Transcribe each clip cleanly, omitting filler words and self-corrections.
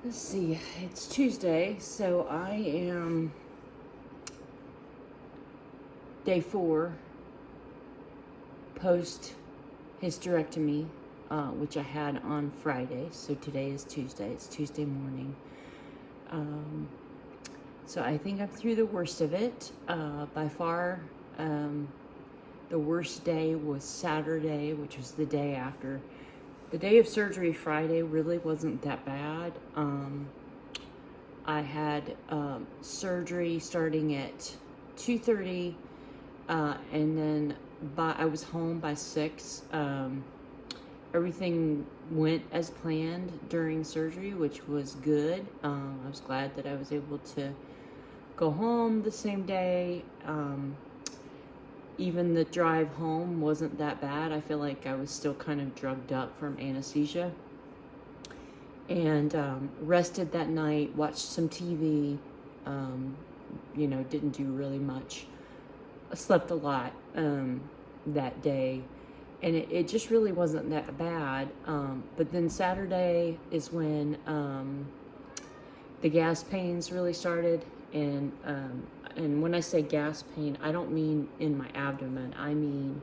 Let's see, it's Tuesday, so I am day 4 post hysterectomy, which I had on Friday. So today is Tuesday. It's Tuesday morning. So I think I'm through the worst of it. By far, the worst day was Saturday, which was the day after. The day of surgery, Friday, really wasn't that bad. I had surgery starting at 2:30, and then I was home by 6. Everything went as planned during surgery, which was good. I was glad that I was able to go home the same day. Even the drive home wasn't that bad. I feel like I was still kind of drugged up from anesthesia. And rested that night, watched some TV, didn't do really much. I slept a lot that day, and it just really wasn't that bad. But then Saturday is when the gas pains really started, and when I say gas pain, I don't mean in my abdomen. I mean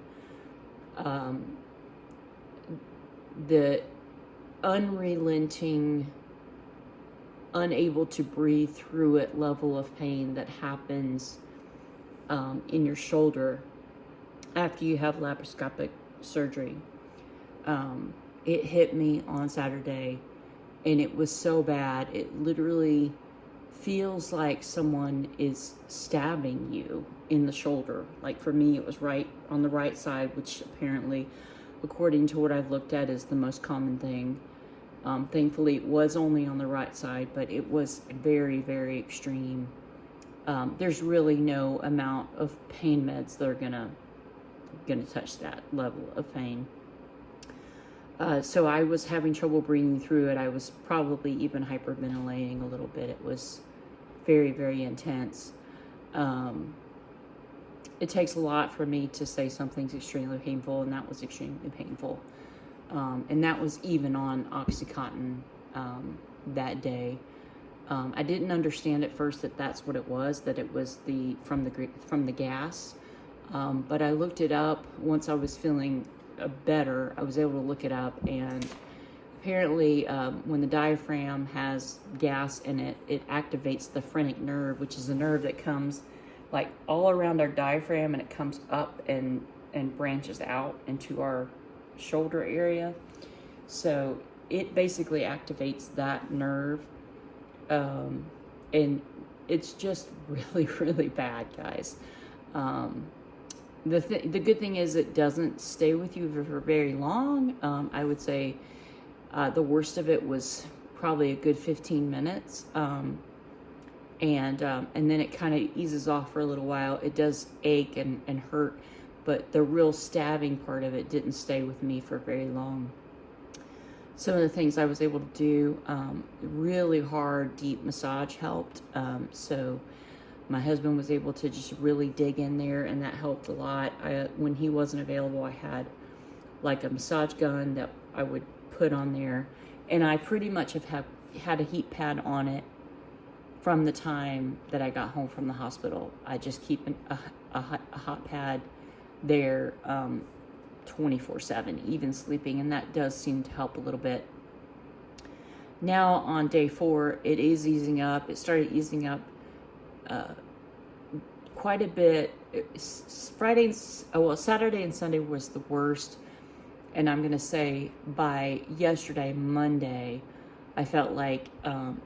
the unrelenting, unable to breathe through it level of pain that happens in your shoulder after you have laparoscopic surgery. It hit me on Saturday, and it was so bad. It literally feels like someone is stabbing you in the shoulder. Like for me, it was right on the right side, which apparently, according to what I've looked at, is the most common thing. Thankfully, it was only on the right side, but it was very, very extreme. There's really no amount of pain meds that are gonna touch that level of pain. So I was having trouble breathing through it. I was probably even hyperventilating a little bit. It was very, very intense. It takes a lot for me to say something's extremely painful, and that was extremely painful. And that was even on Oxycontin that day. I didn't understand at first that that's what it was, that it was from the gas. But I looked it up once I was feeling better. I was able to look it up, and apparently when the diaphragm has gas in it, it activates the phrenic nerve, which is a nerve that comes like all around our diaphragm, and it comes up and branches out into our shoulder area. So it basically activates that nerve, and it's just really, really bad, guys. The good thing is it doesn't stay with you for very long. I would say the worst of it was probably a good 15 minutes. And then it kind of eases off for a little while. It does ache and hurt, but the real stabbing part of it didn't stay with me for very long. Some of the things I was able to do, really hard, deep massage helped. So my husband was able to just really dig in there, and that helped a lot. When he wasn't available, I had like a massage gun that I would put on there, and I pretty much have had a heat pad on it from the time that I got home from the hospital. I just keep a hot pad there 24/7, even sleeping, and that does seem to help a little bit. Now on day 4, it is easing up. It started easing up quite a bit. Saturday and Sunday was the worst, and I'm gonna say by yesterday, Monday, I felt like,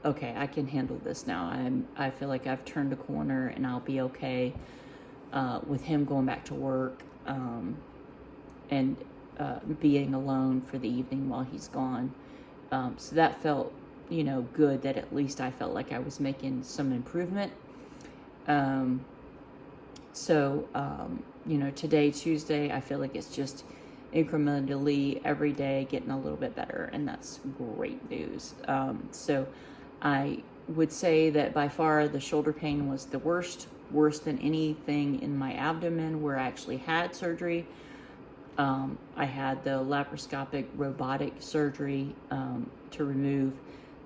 okay, I can handle this now. I feel like I've turned a corner, and I'll be okay with him going back to work and being alone for the evening while he's gone. So that felt, good, that at least I felt like I was making some improvement. Today, Tuesday, I feel like it's just incrementally every day getting a little bit better, and that's great news. So I would say that by far the shoulder pain was the worse than anything in my abdomen where I actually had surgery. I had the laparoscopic robotic surgery to remove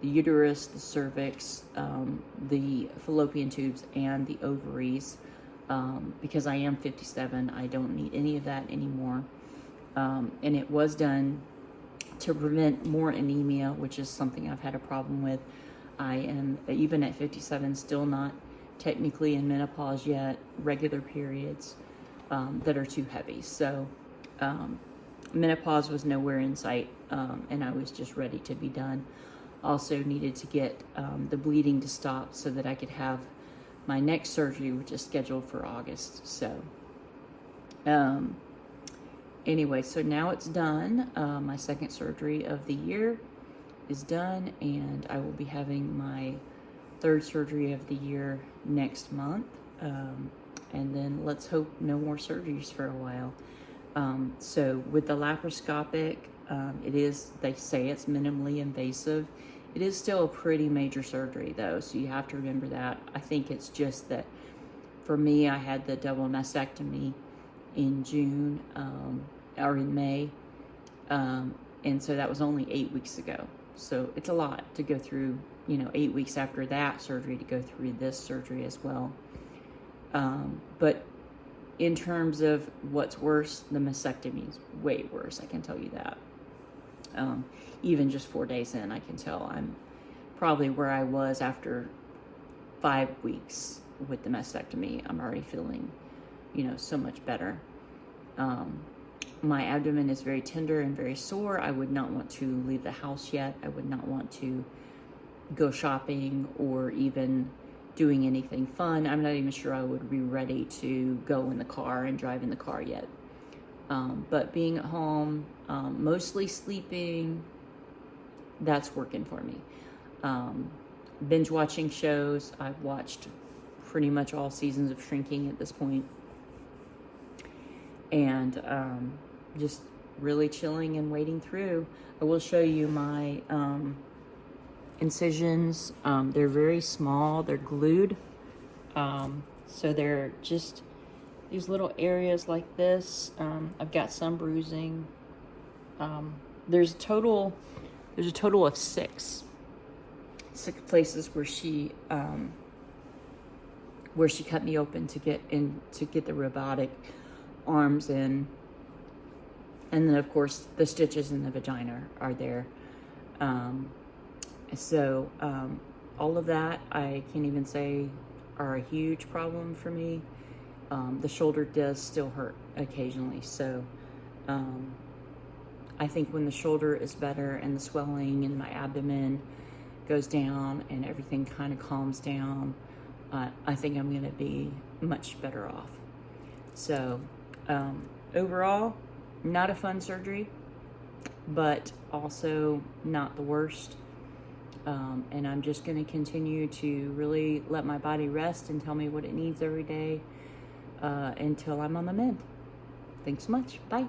the uterus, the cervix, the fallopian tubes, and the ovaries. Because I am 57, I don't need any of that anymore. And it was done to prevent more anemia, which is something I've had a problem with. I am, even at 57, still not technically in menopause yet, regular periods that are too heavy. So menopause was nowhere in sight, and I was just ready to be done. Also needed to get the bleeding to stop so that I could have my next surgery, which is scheduled for August. So anyway, so now it's done. My second surgery of the year is done, and I will be having my third surgery of the year next month. And then let's hope no more surgeries for a while. So with the laparoscopic, it is, they say it's minimally invasive. It is still a pretty major surgery though, so you have to remember that. I think it's just that for me, I had the double mastectomy in June, or in May. And so that was only 8 weeks ago. So it's a lot to go through, 8 weeks after that surgery to go through this surgery as well. But in terms of what's worse, the mastectomy is way worse, I can tell you that. Even just 4 days in, I can tell I'm probably where I was after 5 weeks with the mastectomy. I'm already feeling, so much better. My abdomen is very tender and very sore. I would not want to leave the house yet. I would not want to go shopping or even doing anything fun. I'm not even sure I would be ready to go in the car and drive in the car yet. But being at home, mostly sleeping, that's working for me. Binge watching shows. I've watched pretty much all seasons of Shrinking at this point. And just really chilling and wading through. I will show you my incisions. They're very small. They're glued. So they're just these little areas like this. I've got some bruising. There's a total of six places where she cut me open to get the robotic arms in. And then of course the stitches in the vagina are there. So all of that, I can't even say are a huge problem for me. The shoulder does still hurt occasionally. So I think when the shoulder is better and the swelling in my abdomen goes down and everything kind of calms down, I think I'm going to be much better off. So overall, not a fun surgery, but also not the worst. And I'm just going to continue to really let my body rest and tell me what it needs every day until I'm on the mend. Thanks so much. Bye.